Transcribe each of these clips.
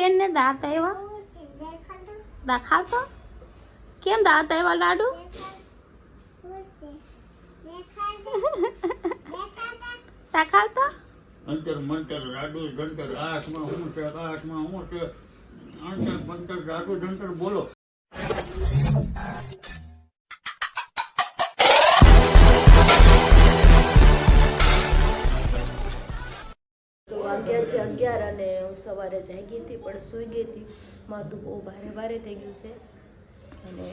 બેન ને દાંત આવ્યા? દેખાડ તો કેમ દાંત આવ્યા લાડુ? દેખાડ તો અંતર મંતર રાડુ જંતર આસમાં હું છે આકાશમાં હું છે અંતર મંતર રાડુ જંતર બોલો. તો વાગ્યા છે 11 અને હું સવારે જાગી હતી પણ સૂઈ ગઈ હતી. માથું બહુ ભારે થઈ ગયું છે અને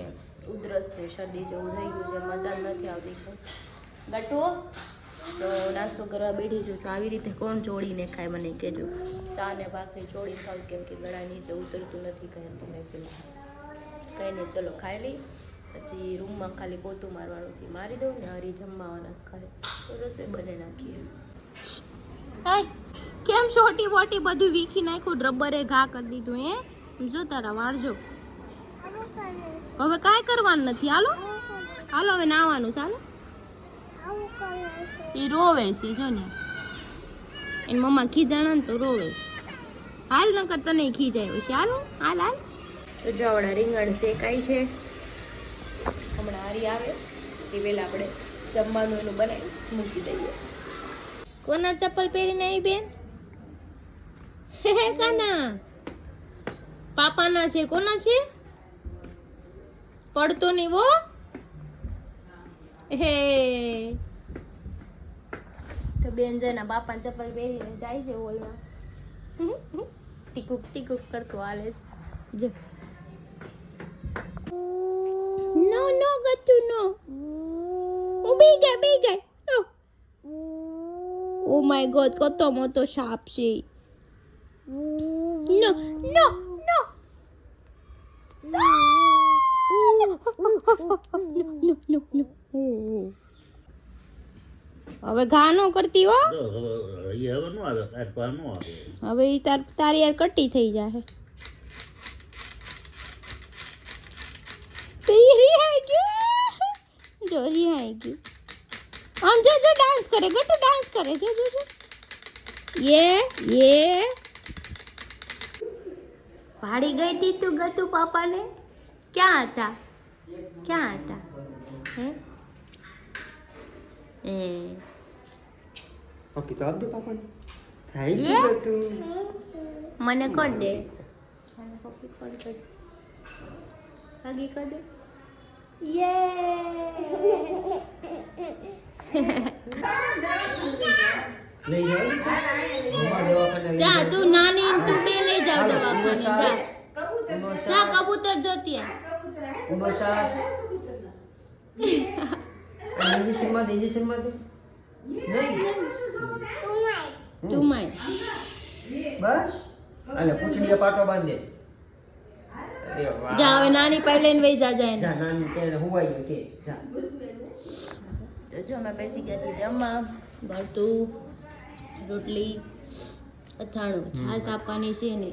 ઉધરસ ને શરદી જેવું થઈ ગયું છે. મજા જ નથી આવતી. ગટુ તો નાસ્તો કરવા બેઠી છું. આવી રીતે કોણ ચોળીને ખાય મને કહેજો. ચા ને ભાખરી ચોળીને ખાવ કેમ કે ગળા નીચે ઉતરતું નથી કંઈ અત્યારે પેલું કંઈ નહીં. ચલો ખાઈ લઈ પછી રૂમમાં ખાલી પોતું મારવાનું છે મારી દઉં ને હરી જમવાના ખાય તો રસોઈ બને નાખીએ. કેમ છોટી બોટી બધું વીખી નાખ્યું, રબરે ઘા કરી દીધું. જો તારા વાળ જો. હવે કાંઈ કરવાનું નથી. હાલો હાલો હવે નાવાનું. ચાલો એ રોવે છે જો ને એની મમ્મા ખીજાણા ને તો રોવે છે. હાલ નકર તને ખીજાય છે. હાલ હાલ હાલ. તો જો આવડા રીંગણ શેકાય છે. હમણાં હારી આવે એ વેલા આપણે જમવાનું એનું બનાવી મૂકી દઈએ. કોના ચપ્પલ પહેરીને આવી બેન? હે કાના પાપાના છે. કોના છે? પડતો નહીં વો. હે તો બેન જઈને બાપાના ચપ્પલ પહેરીને જાય છે હોલમાં. ટીકુક કરતો હાલે છે. જો નો નો ગચ્ચુ નો. ઉભી ગઈ. ઓ માય ગોડ કતો મોટો સાપ છે. નો નો નો હવે ઘા નો કરતી હો. હવે નો આવે તાર પા નો આવે. હવે ઈ તારી યાર કટ્ટી થઈ જાય. રિહાઈ ગયું. આમ જો ડાન્સ કરે. ગટુ ડાન્સ કરે. જો યે ભાડી ગઈ તી તું ગટુ પાપાને. ક્યાં હતા હે કિતાબ દે પાપાને. Thank you Gattu. મને કર દે. મને કોપી કર દે. આગી કર દે. લઈ જાવ. જા તું નાની તું બે લઈ જાવ દવાખાને. જા કબૂતર જોતી હે. ઉમરશા ઇન્જેક્શન માં દે. નહીં તું માય બસ અલે પૂછડીએ પાટો બાંધે. અરે વાહ. જા હવે નાની પાઈ લઈને વઈ જા જાય. જા નાની કે હુવાઈ ગયો કે જા. તો જો અમે બેસી ગયા છીએ જમવા. ભરતું રોટલી અથાણું છાશ આપવાની છે ને.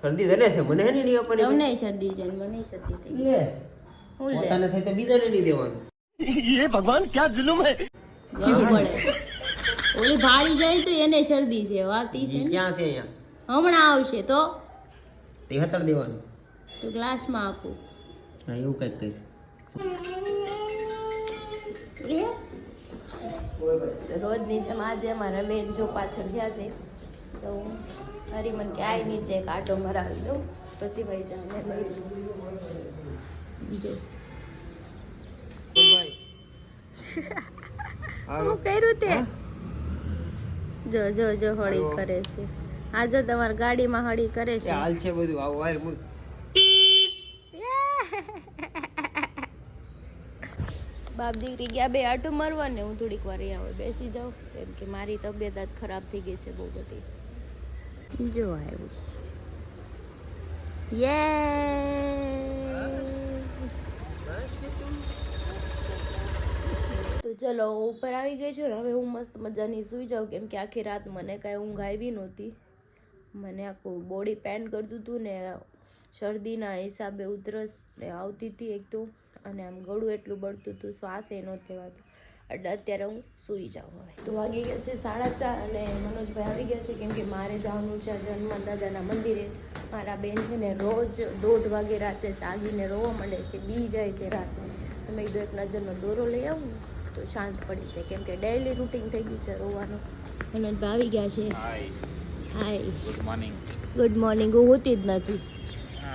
શરદી ધરે છે મને હે નહીં આપવાની. તમને શરદી છે ને મને શરદી થઈ ગઈ. લે હું લે પોતાને થઈ તો બીજાને નહીં દેવાનું. ये भगवान क्या जुल्म है. ગળું પડે. ઓલી ભાડી જાય તો એને શરદી છે. વાત ઈ છે ને. ક્યાં છે અહીંયા? હમણાં આવશે તો તે હતર દેવાનું. તો ગ્લાસમાં આપું. હા એવું કંઈક કઈ. રોજની જેમ આજે અમારા બેન જો પાછળ થયા છે તો હરીમન કે આઈ નીચે એક આટો મરાવી દઉં પછી ભાઈ જાને લઈ જો ભાઈ હું કર્યું તે જો હળી કરે છે. આજે તમારી ગાડીમાં હળી કરે છે. હાલ છે બધું આવું વાયર મૂક. બાપ દીકરી ગયા બે આટો મારવા ને હું થોડીક વાર અહીંયા બેસી જાઉં કેમ કે મારી તબિયત આજ ખરાબ થઈ ગઈ છે બહુ બધી. જો આવ્યું યે. તો ચલો હું ઉપર આવી ગઈ છું ને હવે હું મસ્ત મજાની સૂઈ જાઉં કેમ કે આખી રાત મને કાંઈ ઊંઘ આવી નહોતી. મને આખું બોડી પેન કરતું હતું ને શરદીના હિસાબે ઉધરસ આવતી હતી એક તો અને આમ ગળું એટલું બળતું હતું શ્વાસ એ નહોતું લેવાતું. એટલે અત્યારે હું સૂઈ જાઉં હવે. તો વાગી ગયા છે 4:30 અને મનોજભાઈ આવી ગયા છે કેમ કે મારે જવાનું છે આજે હનુમાન દાદાના મંદિરે. મારા બેન છે ને રોજ 1:30 વાગે રાતે જાગીને રોવા માંડે છે, બી જાય છે રાતે. તો મેં કીધું એક નજરનો દોરો લઈ આવું તો શાંત પડી જાય કેમ કે ડેઈલી રૂટીન થઈ ગયું છે રોવાનું. મનોજભાઈ આવી ગયા છે. હાય, ગુડ મોર્નિંગ. Good morning. હું હોતી જ નથી.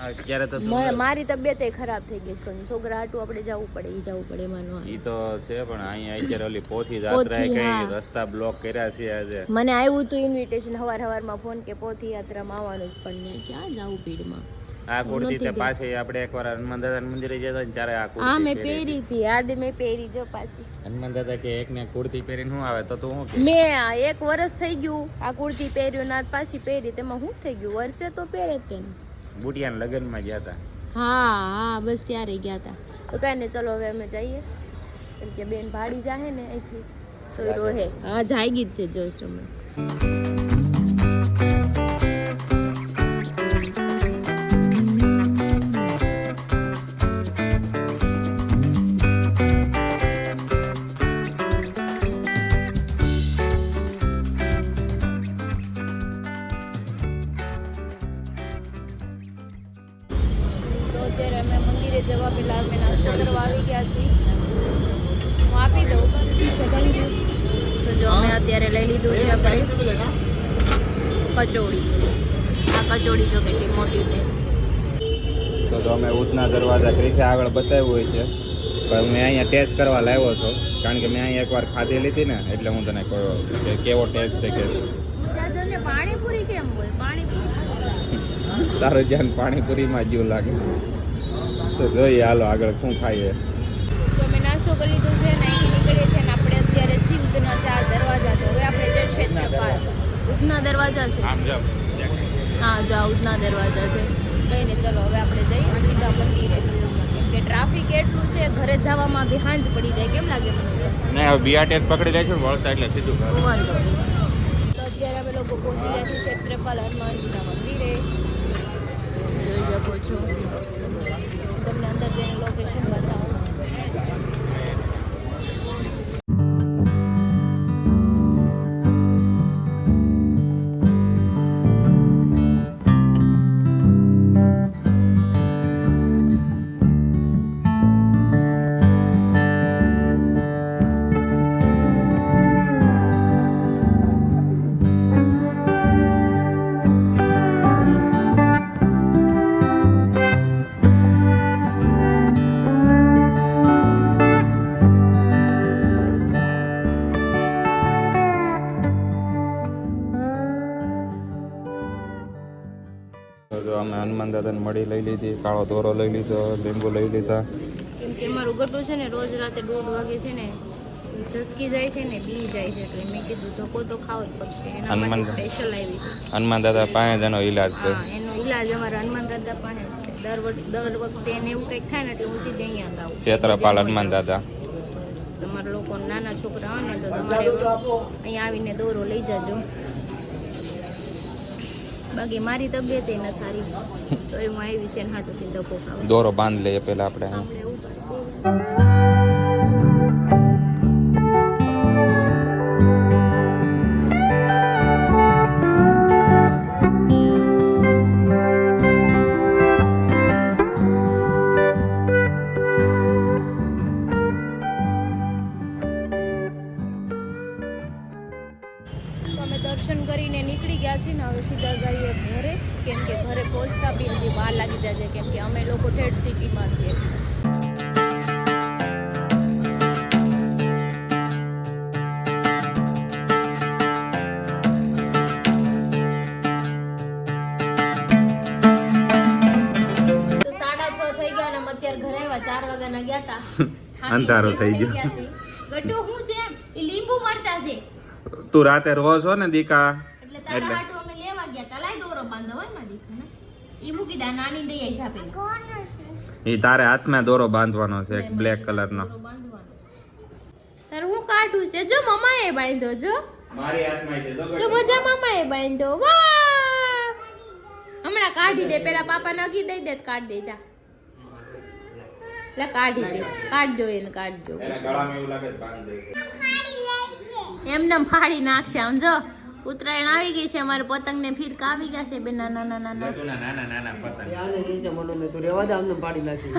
અત્યારે તો મારી તબિયત ખરાબ થઈ ગઈ છે પણ છોકરા હાટું આપણે જવું પડે માનો. ઈ તો છે પણ અહીંયા અત્યારે ઓલી પોથી યાત્રા કઈ રસ્તા બ્લોક કર્યા છે આજે. મને આવ્યું હતું ઇન્વિટેશન સવારમાં ફોન કે પોથી યાત્રામાં આવવાનું છે પણ મેં ક્યાં જાવું ભીડમાં. આ કુર્તી તે પાછી આપણે એકવાર હનુમાન દાદા મંદિરે ગયા હતા ને ત્યારે આ હા મેં કુર્તી પહેરી હતી, યાદ મેં પહેરી જો પાછી. હનુમાન દાદા કે એક ને કુર્તી પહેરીને શું આવે તો તું શું કે મેં 1 વર્ષ થઈ ગયું આ કુર્તી પહેર્યું ના પાછી પહેરી, તેમાં શું થઈ ગયું? વર્ષે તો પહેરે જ ને. બુટિયાના લગ્નમાં ગયા હતા. હા બસ ત્યારે ગયા હતા. તો કઈ ને ચલો હવે અમે જઈએ કેમ કે બેન ભાડી જાહે ને અહીંથી તો એ રોહે. હા જાગી જ છે જસ્ટ હમણાં. અત્યારે અમે મંદિરે જવા પહેલા અમે નાસ્તો કરવા આવી ગયા છીએ. હું આપી દઉં થેન્ક યુ. તો જો અમે અત્યારે લઈ લીધું છે આપણે કચોડી. આ કચોડી જો કેટલી મોટી છે. તો અમે ઉધના દરવાજા ક્રિશે આગળ બતાવ્યું હોય છે પણ મેં અહીંયા ટેસ્ટ કરવા લાવ્યો છો કારણ કે મેં અહીંયા એકવાર ખાધી લીધી ને એટલે હું તને કહ્યું કે કેવો ટેસ્ટ છે કે. ને પાણીપુરી કેમ હોય? પાણીપુરી તારું ધ્યાન પાણીપુરીમાં જીવ લાગે તો જોઈએ હાલો આગળ શું ખાઈએ. તો અમે નાસ્તો કરી લીધો છે ને અહીંથી નીકળીએ છીએ ને આપણે અત્યારે છીએ ઉધના 4 દરવાજા. તો હવે આપણે જે ક્ષેત્રપાલ ઉધના દરવાજા છે. હા જા ઉધના દરવાજા છે. કઈ ને ચલો હવે આપણે જઈએ સીધા મંદિરે કેમ કે ટ્રાફિક એટલું છે ઘરે જવામાં બી હાંજ પડી જાય. કેમ લાગે મને? નહીં હવે બીઆરટીએસ પકડી લઈશું વળતા એટલે સીધું ઘર. વાંધો તો અત્યારે અમે લોકો પહોંચી ગયા છીએ ક્ષેત્રપાલ હનુમાનજીના મંદિરે. જોઈ શકો છો. તમને અંદર જઈને લોકેશન બતાવો. જો અમે હનુમાન દાદાને મળી લઈ લીધી, કાળો દોરો લઈ લીધો, લીંબુ લઈ લીધા. કેમ કે મારું ગટું છે ને રોજ રાતે 1:30 વાગે છે ને ઝસકી જાય છે ને બી જાય છે એટલે મેં કીધું ધક્કો તો ખાવો જ પડશે. એના માટે સ્પેશિયલ આવી છે. હનુમાન દાદા પાસે જ એનો ઈલાજ છે. હા એનો ઈલાજ અમારા હનુમાન દાદા પાસે જ છે. દર વખતે એને એવું કંઈક થાય ને એટલે હું સીધી અહીંયા જ આવું. ક્ષેત્રપાલ હનુમાન દાદા. તમારા લોકો નાના છોકરા હોય ને તો તમારે અહીંયા આવીને દોરો લઈ જાજો. બાકી મારી તબિયત એ ન થારી તો એ હું આવી છે હાટુથી ધક્કો ખાવા. દોરો બાંધ લઈએ પેલા આપણે. આપણે એવું કરીએ. દર્શન કરીને નીકળી ગયા છીએ ને હવે સીધા જઈએ ઘરે કેમ કે ઘરે પહોંચતા બી હજી વાર લાગી જાય છે કેમ કે અમે લોકો ઠેઠ સિટીમાં છીએ. તો 6:30 થઈ ગયા અને અમે અત્યારે ઘરે આવ્યા 4 વાગ્યાના ગયા હતા. અંધારું થઈ ગયું. ગટુ શું છે? એ લીંબુ મરચા છે. તું રાતે રહો છો ને દીકા એટલે તારા હાટુ અમે લેવા ગયા તા. લાઈ દોરો બાંધો હોય માં દીકા ને ઈ મૂકી દા નાની દઈ આઈ સાપે. ઈ તારે હાથમાં દોરો બાંધવાનો છે એક બ્લેક કલરનો. તારે હું કાઢું છે જો મમ્માએ બાંધ્યો જો. મારી હાથમાં છે જો મજા મમ્માએ બાંધ્યો. વાહ હમણાં કાઢી દે પેલા પાપા નગી દઈ દે કાઢ દે જા. એટલે કાઢી દે, કાઢજો એને કાઢજો. એને ગળામાં એવું લાગે છે બાંધી દે. એમને ફાડી નાખશે. આમ જો ઉત્તરાયણ આવી ગઈ છે, અમારે પતંગ ને ફિરકા આવી ગયા છે બે નાના નાના. ગટુના નાના નાના પતંગ. આને રીતે મને તો રેવા દે, આમને પાડી નાખી.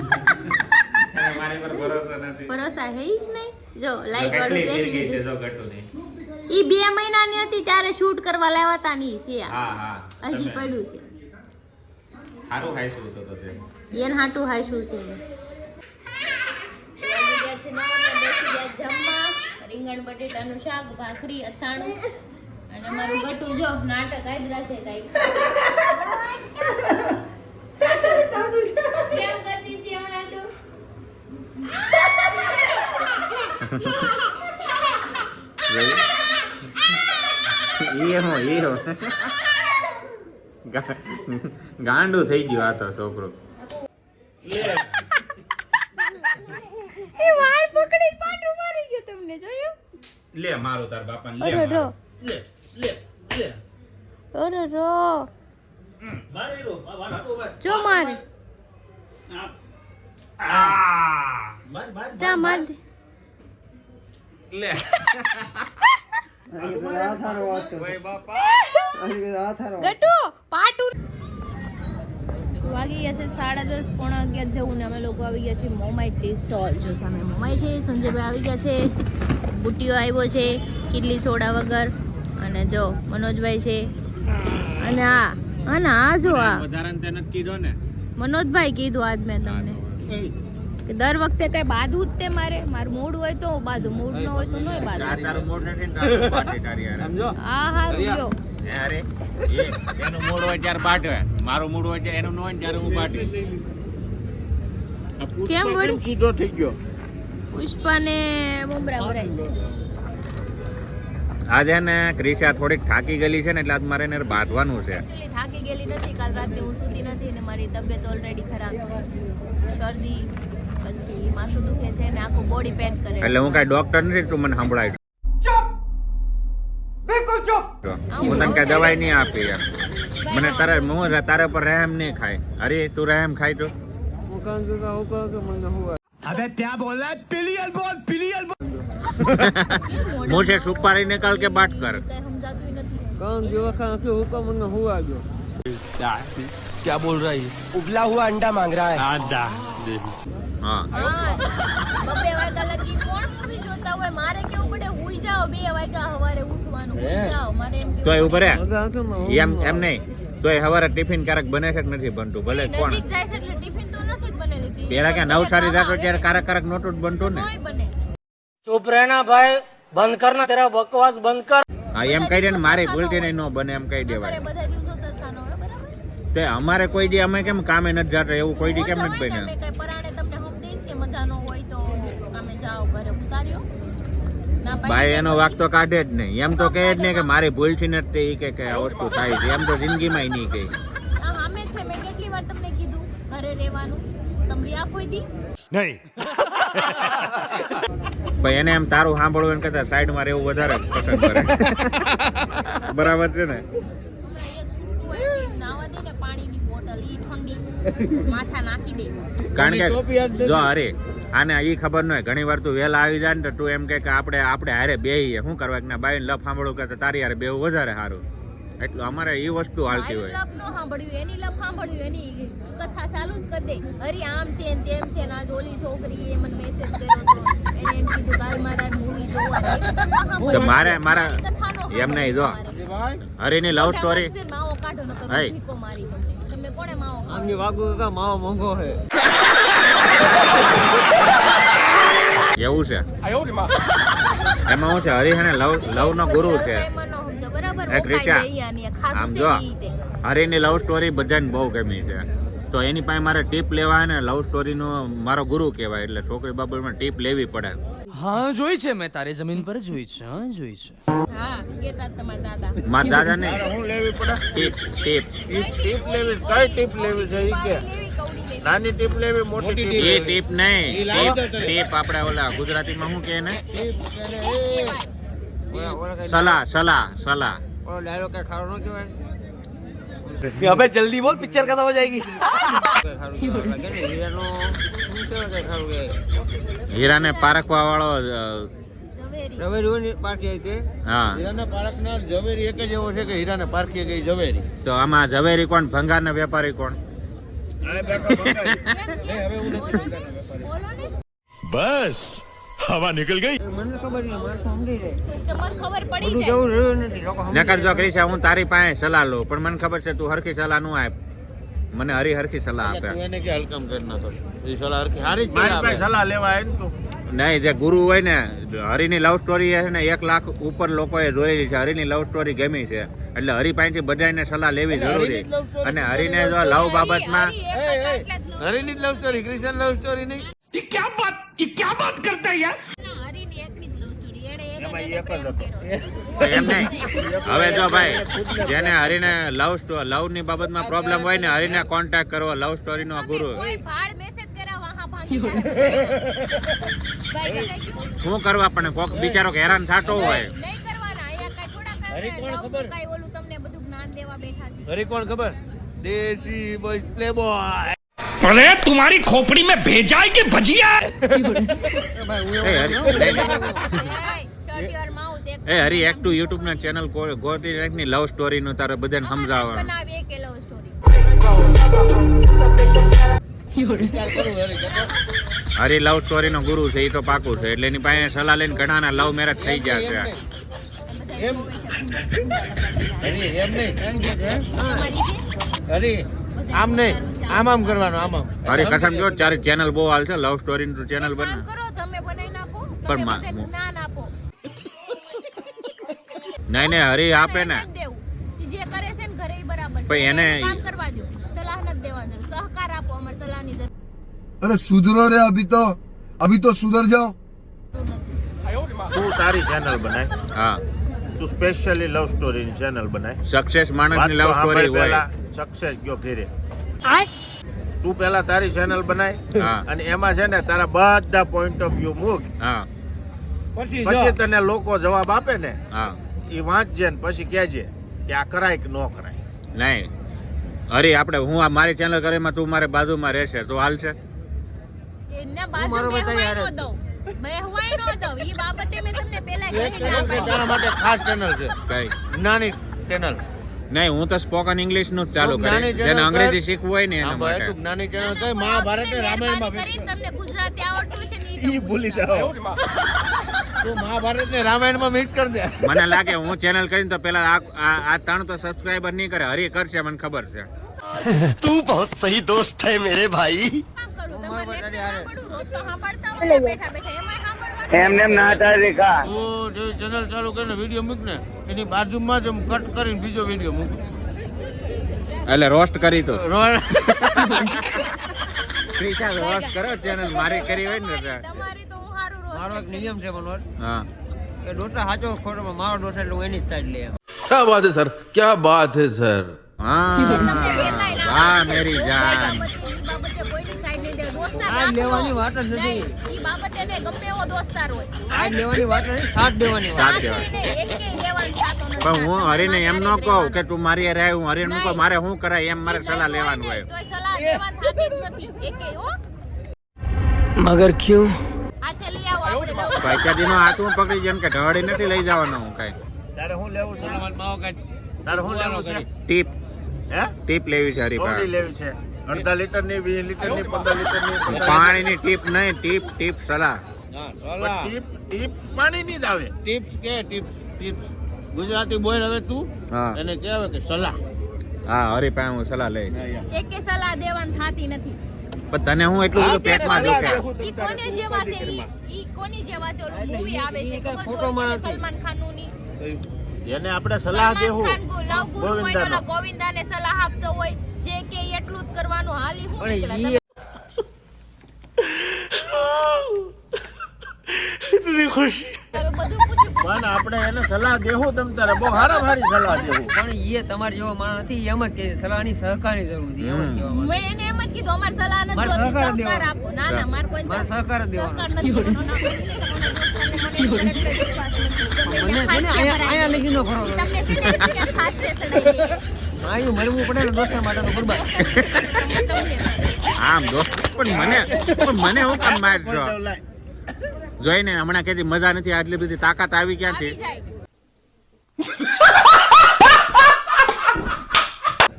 એને મારી પર ભરોસો નથી. ભરોસા હે જ નહીં. જો લાઈટ વાળું કેટલી પહેરી ફીરકી છે લીધું. જો ગટુની. ઈ 2 મહિનાની હતી ત્યારે શૂટ કરવા લાવ્યા હતા ની છે આ. હા હા. હજી તમે પડ્યું છે. સારું ખાઈશું તો તે. એન હાટું હાઈશું છે. વાગી ગયા છે 9 ને બેસી ગયા જમવા. રીંગણ બટેટાનું શાક, ભાખરી, અથાણું અને મારું ગટુ જો નાટક આદરા છે કઈ. કેમ કરતી હતી હમણાં તું? ગાંડું થઈ ગયું આ તો છોકરો. એ વાળ પકડી પાટું મારી ગયું, તમને જોયું? લે મારો તાર બાપા લે અરે રો. લે લે લે અરે રો. મારી રો જો મારે જા માર દે. લે ગટુ પાટું. વાગી ગયા છે 10:30 પોણા 11 જેવું ને અમે લોકો આવી ગયા છે મોમાઈ ટી સ્ટોલ. જો સામે મોમાઈ છે, સંજયભાઈ આવી ગયા છે, બુટીઓ આવ્યો છે કિડલી સોડા વગર, અને જો મનોજભાઈ છે, અને આ જો આ વધારાને તે નથી કીધો ને. મનોજભાઈ કીધું આજ મેં તમને કે દર વખતે કઈ બાંધવું જ તે મારે. મારું મૂડ હોય તો હું બાંધું, મૂડ ન હોય તો નહીં બાંધું. તારું મૂડ નથી ને તારું પાટે તારી યાર. સમજો? હા હા રૂપિયો. અરે એનું મૂડ હોય ત્યારે પાટે, મારું મૂડ હોય ત્યારે એનું ન હોય ને ત્યારે હું પાટે. કેમ વળી? સીધો થઈ ગયો. પુષ્પાને મમરા ભરાય છે. આજે ને ક્રિશા થોડીક થાકી ગયેલી છે ને એટલે આજ મારે એને બાંધવાનું છે. Actually થાકી ગયેલી નથી, કાલ રાતે હું સૂતી નથી ને મારી તબિયત ઓલરેડી ખરાબ છે. શરદી, પછી માથું દુખે છે ને આખું બોડી પેન કરે. એટલે હું કઈ ડોક્ટર નથી, તું મને સંભળાય. હું તને કઈ દવાઈ નહીં આપી યાર. મને તારે પર રહેમ નહીં ખાય. અરે તું રહેમ ખાય તો अबे क्या बोल रहा है? पिलियल बोल, पिलियल बोल. मुंह से सुपारी निकाल के बात कर. કઈ સમજાતું નથી. क्या बोल रहा है? उबला हुआ अंडा मांग रहा है. હા હા, 2 વાગ્યા લગી કોણ મૂવી જોતા હોય? મારે કેવું પડે હુઈ જાઓ 2 વાગ્યા સવારે ઉઠવાનું, હુઈ જાઓ. મારે એમ તોય કેવું ઉપર એમ નહીં, તોય સવારે ટિફિન ક્યારેક બને છે કે નથી બનતું? ભલે કોણ નજીક જાય છે એટલે ટિફિન તો નથી જ બનેલી. પેલા કે નવસારી જતો ત્યારે ક્યારેક નોટું જ બનતું ને. નોય બને. चुप रहना भाई, बंद करना तेरा बकवास बंद कर. હા એમ કહી દે ને, મારી ભૂલથી નહીં ન બને એમ કહી અત્યારે દેવાય. બધા દિવસો સરખા ન હોય, બરાબર? તે અમારે કોઈ દી અમે કેમ કામે નથી જતા એવું કોઈ દી કેમ હું નથી જવાય ને, બન્યા? મેં કઈ પરાણે તમને હમ દઈશ કે મજા ન હોય તો તમે જાઓ ઘરે ઉતાર્યો. ના પાડી ભાઈ દે એનો કોઈ વાક તો કાઢે જ નહીં. એમ તો કહે જ નહીં કે મારી ભૂલથી નથી કે આ વસ્તુ થાય છે. એમ તો જિંદગીમાં નહીં કહે. આ સામે છે, મેં કેટલી વાર તમને કીધું ઘરે રહેવાનું. તમને આ કોઈ દી नहीं. ભાઈ એને એમ તારું સાંભળવું એને કરતા સાઈડમાં રહેવું વધારે પસંદ કરે. બરાબર છે ને? હમણાં એક સૂટું હોય છે, નાવા દે ને પાણીની બોટલ ઈ ઠંડી માથા નાખી દે. કારણ કે જો અરે આને ઈ ખબર ન હોય, ઘણી વાર તું વહેલા આવી જાય ને તો તું એમ કે આપણે હારે બેહીએ. શું કરવા કે ના બાઈને લપ સાંભળવું કે તારી હારે બેવું વધારે સારું. એટલું અમારે ઈ વસ્તુ હાલતી મારી હોય. લપ નો સાંભળ્યું, એની લપ સાંભળ્યું, એની કથા ચાલુ જ કરી દે. અરે આમ છે ને તેમ છે ને આજ ઓલી છોકરી એ મને મેસેજ કર્યો તો એને એમ કીધું કાલ મારા મૂવી જોવા. તો મારા એમ નહીં જો હરીની લવ સ્ટોરી. માવો કાઢો ન તો હઈ. ભીકો મારી તમને. તમને કોણે માવો ખાવો? આમની વાગુ કાકા માવો મોંઘો હે. એવું છે એમાં શું છે? હરી હે ને લવ નો ગુરુ છે. એમાં નો સમજો, બરાબર? એક રીચા, રોકાઈ જઈએ અને ખાધું આમ છે જો ને ઈ તે. હરીની લવ સ્ટોરી બધાને બહુ ગમી છે. તો એની પાસે મારે ટીપ લેવા ને લવ સ્ટોરીનો મારો ગુરુ કહેવાય એટલે છોકરી બાબતમાં ટીપ લેવી પડે. हाँ જોઈ છે, મેં તારી જમીન પર જોઈ છે. હા જોઈ છે. હા, કેતા તમારા દાદા. મારા દાદા ને હું લેવી પડે? ટીપ ટીપ લેવી? કઈ ટીપ લેવી છે? ઈ કે નાની ટીપ લેવી, મોટી ટીપ એ લેવી? ટીપ નહીં, ટીપ આપણે ઓલા ગુજરાતીમાં શું કહે ને? સલાહ. ઓલો ડાયલોગ કઈ ખારો ન કહેવાય. अबे जल्दी बोल पिक्चर खत्म हो जाएगी સારું કેવા લાગે ને હીરાનો શું કેવા કે સારું કે હીરાને પારખવા વાળો ઝવેરી રવેરીઓની પાર્ટી હતી હા હીરાના પારખનાર ઝવેરી એક જ એવો છે કે હીરાને પારખી ગઈ ઝવેરી. તો આમાં ઝવેરી કોણ, ભંગાર ને વેપારી કોણ? બોલો ને बस हवा निकल गई મને ખબર નહીં મારે તો સમજી જાય તો મને ખબર પડી બધું જાય જવું રહ્યું નથી લોકો સમજી નકર જો ક્રિશા હું તારી પાસે સલાહ લઉં પણ મને ખબર છે તું હરખી સલાહ નું આપ, મને હરખી સલાહ આપે. તું એને કે હલકમ કરી નાખો. એ સલાહ હરખી હારી જ છે. સલાહ લેવા આવે ને તું. નહીં, જે ગુરુ હોય ને, હરિની લવ સ્ટોરી છે ને 1 લાખ ઉપર લોકોએ જોયેલી છે. હરિની લવ સ્ટોરી ગમી છે એટલે હરિ પાસેથી બધાને સલાહ લેવી જરૂરી. અને હરિને જો લવ બાબતમાં હરીની જ love story, Christian love story નહીં. હરીની એકની જ love story. એણે પ્રેમ કર્યો. એમ નહીં, હવે જો ભાઈ જેને હરિને લવ ની બાબતમાં પ્રોબ્લેમ હોય ને હરિને કોન્ટેક્ટ કરવો, લવ સ્ટોરી નો ગુરુ. કોઈ ભાળ message કર્યા વહાં ભાંગી જાય. ભાઈ કઈ ગયું? શું કરવા પણ કોક બિચારો હેરાન થતો હોય. નહીં કરવાના. અહીંયા કાંઈ થોડા હરી કોણ love ખબર? નું કાંઈ ઓલું તમને બધું જ્ઞાન દેવા બેઠા છે. હરી કોણ ખબર? દેશી બોય પ્લે બોય. अरे तुम्हारी खोपड़ी में भेजा है कि भजिया એ હરી, નહીં, નહીં. Hey, shut your mouth. એક એ હરી એક તું યુટ્યુબ ના ચેનલ ગોતી રાખની લવ સ્ટોરી નું તારે બધાને અમારે સમજાવવાનું. બનાવી એક love story. હરી લવ સ્ટોરી નો ગુરુ છે એ તો પાકું છે એટલે એની પાસે સલાહ લઈને ઘણાના લવ મેરેજ થઈ ગયા છે. બધા જોવે છે. હરી એમ નહીં. તમારી છે? હરી આમ નહીં, આમ આમ કરવાનું, આમ આમ. હરી કસમ જો તારી ચેનલ બહુ હાલ છે, લવ સ્ટોરી નું ચેનલ એક કામ બને. કરો, તમે બનાવી નાખો. પણ તમે મા- બધાને જ્ઞાન આપો. નહીં નહીં હરી આપે ને. નથી દેવું. ઈ જે કરે છે ને ઘરે ઈ બરાબર છે. પણ એને- કામ કરવા દો. સલાહ નથી દેવાની જરૂર. સહકાર આપો. અમારે સલાહની જરૂર अरे सुधरो रे अभी तो सुधर जाओ નથી. તું તારી ચેનલ બનાય, હા, તું સ્પેશિયલી લવ સ્ટોરીની ચેનલ બનાય. સક્સેસ માણસ ની લવ સ્ટોરી હોય. સક્સેસ ગયો ઘેરે. તું પેલા તારી ચેનલ બનાય હા. અને એમાં છે ને તારા બધા પોઈન્ટ ઓફ વ્યૂ મૂક. હા પછી તને લોકો જવાબ આપે ને હા એ વાંચજે ને પછી કહેજે કે આ કરાય કે ન કરાય. નહીં હરી આપણે હું આ મારી ચેનલ કરીમાં તું મારે બાજુમાં રહેશે તો હાલશે. એને બાજુ મારો બધા બેહવાય યાર નો દઉં. બેહવાય નો દઉં. ઈ બાબતે મેં તમને પહેલા એક કીધી ચેનલ છે ના તારા માટે ખાસ ચેનલ છે, કઈ નાની ચેનલ. નહીં, હું તો સ્પોકન ઇંગ્લિશ નું જ ચાલુ તું જ્ઞાની કરી, channel જેને અંગ્રેજી કર. શીખવું હોય ને એના હા ભાઈ, માટે. તું નાની ચેનલ કઈ કોઈ મહાભારત આવતું ને નહીં, રામાયણમાં મહેરબાની કરીને તમને ગુજરાતી આવડતું હશે ને ઈ ઈ તો ભૂલી જાઓ. જાઓ. તું મહાભારત ને રામાયણમાં મિક્સ કરી દે. મને લાગે હું ચેનલ કરીને તો પેલા આ 3 તો સબસ્ક્રાઇબર નહીં કરે, હરી કરશે મને ખબર છે. तू बहुत सही दोस्त है मेरे भाई કામ કરું. તમારે lecture સાંભળવું. રોજ તો સાંભળતા હોય ને બેઠા બેઠા. એમાંય સાંભળવાનું. તું જે ચેનલ ચાલુ કરીને વિડીયો મૂક ને એની બાજુમાં જ કટ કરીને બીજો વિડીયો મૂક. એટલે રોસ્ટ કરી તો રોલ ક્રિશા રોસ્ટ કરો ચેનલ મારી કરી હોય ને તો. તમારી તો હું હારું રોજ મારો એક નિયમ છે મનોહર હા કે ડોટા સાચો ખોટોમાં મારો ડોટા એટલે હું એની જ સાઈડ લઈ આવું. क्या बात है सर क्या बात है सर હા વાહ મેરી જાન. ઈ બાબતે કોઈની side નહીં દેવા. દોસ્તાર આ રાખો. લેવાની વાત જ નથી. નહીં, ઈ બાબતે ને ગમે એવો દોસ્તાર હોય. આ લેવાની વાત નથી, સાથ દેવાની વાત. સાથ દેવાની. સાથ લઈને એકેય દેવાનું થતો નથી. પણ હું હરીને એમ ન સાથ કહું રહેવાનું. કે તું મારી હારે આવ, હું હરીને ન કહું મારે શું કરાય એમ મારે ઈ સલાહ નહીં લેવાનું હોય હોય. ને, તોય સલાહ દેવાની થતી જ નથી. એકેય હો. मगर क्यों હાથે લઈ આવો આપણે લવ. પૈસાથી નો હાથ હું પકડી જેમ કે ઢળી નથી લઈ જવાનો હું કઈ. તારે શું લેવું છે? માવો કાઢ. તારે શું લેવું છે? ટીપ હે? ટીપ લેવી છે હરી કોની પાસે. લેવી છે? અડધા લીટરની, 20 લીટરની, 15 લીટરની, 15 પાણીની ટીપ નહીં, ટીપ સલાહ. હા, પણ સલાહ. ટીપ પાણીની જ આવે. ટિપ્સ કે ટિપ્સ ગુજરાતી બોલ હવે તું હા એને કહેવાય કે સલાહ. હા હરી પાસે હું સલાહ લઈ. એકેય સલાહ દેવાની થતી નથી. પણ તને હું એટલું બધું પેટમાં દુખે. ઈ કોને જેવા છે? ઈ કોની જેવા છે? ઓલું movie આવે છે ખબર ખોટો જોઈ માણસ તમે સલમાન ખાનનું ની? એને આપણે સલાહ દેવું સલમાન ખાન લવ ગુરુ હોય ને ગોવિંદાનો. ઓલા ગોવિંદાને સલાહ આપતો હોય જે કે એટલું જ કરવાનું. હાલી હું પણ નીકળે. ઈ- તમે इतनी खुशी હવે બધું પૂછ્યું. પણ આપણે એને સલાહ દેવું તમ તારે બહુ હારી સલાહ દેવું. પણ એ તમારા જેવો માણસ નથી, એમ જ કે સલાહની સહકારની જરૂર છે, એમ જ કહેવા માંગે. મેં એને એમ જ કીધું અમારે સલાહ નથી મારે જોતી, સહકાર સહકાર દેવાનો. આપો. ના ના મારે કોઈ મારે સહકાર જ દેવાનો. સહકાર નથી દેવાનો. ના, મને એટલે મને એની પર એટલે વિશ્વાસ નથી. ગમે મને ત્યાં છે ને ફાંસીએ અહીંયા ભરાઈ લગી નો ભરો. તમને છે ને ક્યાં ફાંસીએ ચડાઈ દઈએ. માયું મરવું પડે ને દોસ્તના માટે તો બરબાદ. આમ દોસ્ત પણ મને હું કામ મારશો જોઈને હમણાં કેતી મજા નથી આટલી બધી તાકાત આવી ક્યાંથી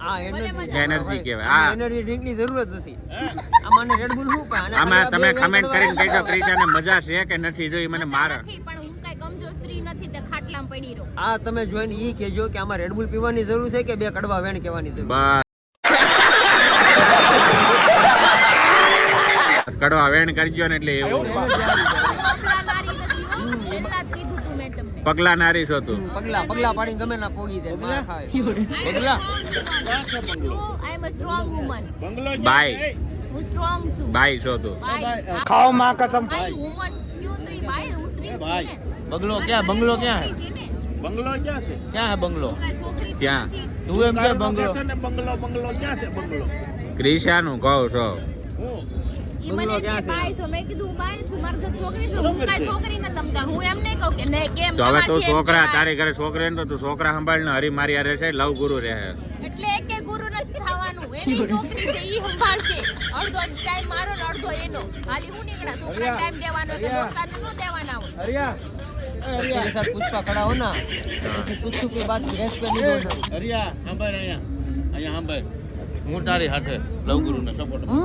આ એનર્જી કહેવાય આ એનર્જી ડ્રિંક ની જરૂરત નથી. આમાં રેડ બુલ શું પા આમાં તમે કમેન્ટ કરીને કહેજો ક્રિશાને મજા છે કે નથી જો ઈ મને મારે નથી, પણ હું કઈ કમજોર સ્ત્રી નથી તે ખાટલામાં પડી રહું. આ તમે જોઈને ઈ કહેજો કે આમાં રેડ બુલ પીવાની જરૂર છે કે બે કડવા વેણ કહેવાની જરૂર. બસ કડવા વેણ કરજો ને એટલે એવું પગલા મારી નથી હો, એટલા જ કીધું તું મેં તમને. પગલા નારી છો તું પગલા પાડીને ગમે ના પોગી જાય માર ખાય. પગલા I am a strong woman. Bye હું સ્ટ્રોંગ છું. બાય છો તું બાય. खाओ माँ कसम બાય woman ક્યું તો ઈ બાય હું સ્ત્રી જ છું ને. બંગલો ક્યાં બંગલો ક્યાં હે છે ને. બંગલો ક્યાં છે ક્યાં હે બંગલો કઈ છોકરી તો ક્યાં? નથી. તું એમ કે બંગલો છે ને બંગલો બંગલો ક્યાં છે બંગલો ક્રિશાનું કહું છો હું ઈ મને કે બાય છો. મેં કીધું હું બાય છું, મારી ઘરે છોકરી છું. હું કઈ છોકરી નથી તમતાર. હું એમ નહીં કહું કે નહીં કેમ તો હવે તું તમારથી એમ છોકરા કહેવાય. તારી ઘરે છોકરી ને તો તું છોકરા સંભાળને હરી મારી હારે છે લવ ગુરુ રહે એટલે એકે ગુરુ નથી થવાનું. એની છોકરી છે ઈ સંભાળશે. અડધો ટાઈમ મારો ને અડધો એનો. ખાલી હું નીકળા છોકરા ટાઈમ દેવાનો કે દોસ્તારને નો દેવાના હોય. तेरे साथ पुष्पा खड़ा हो ना ऐसे कुछ की बात रेस्पेक्ट नहीं दो ना. હરિયા સાંભળ અહીંયા સાંભળ હું તારી હાથે લવ ગુરુ ને સપોર્ટ હમ.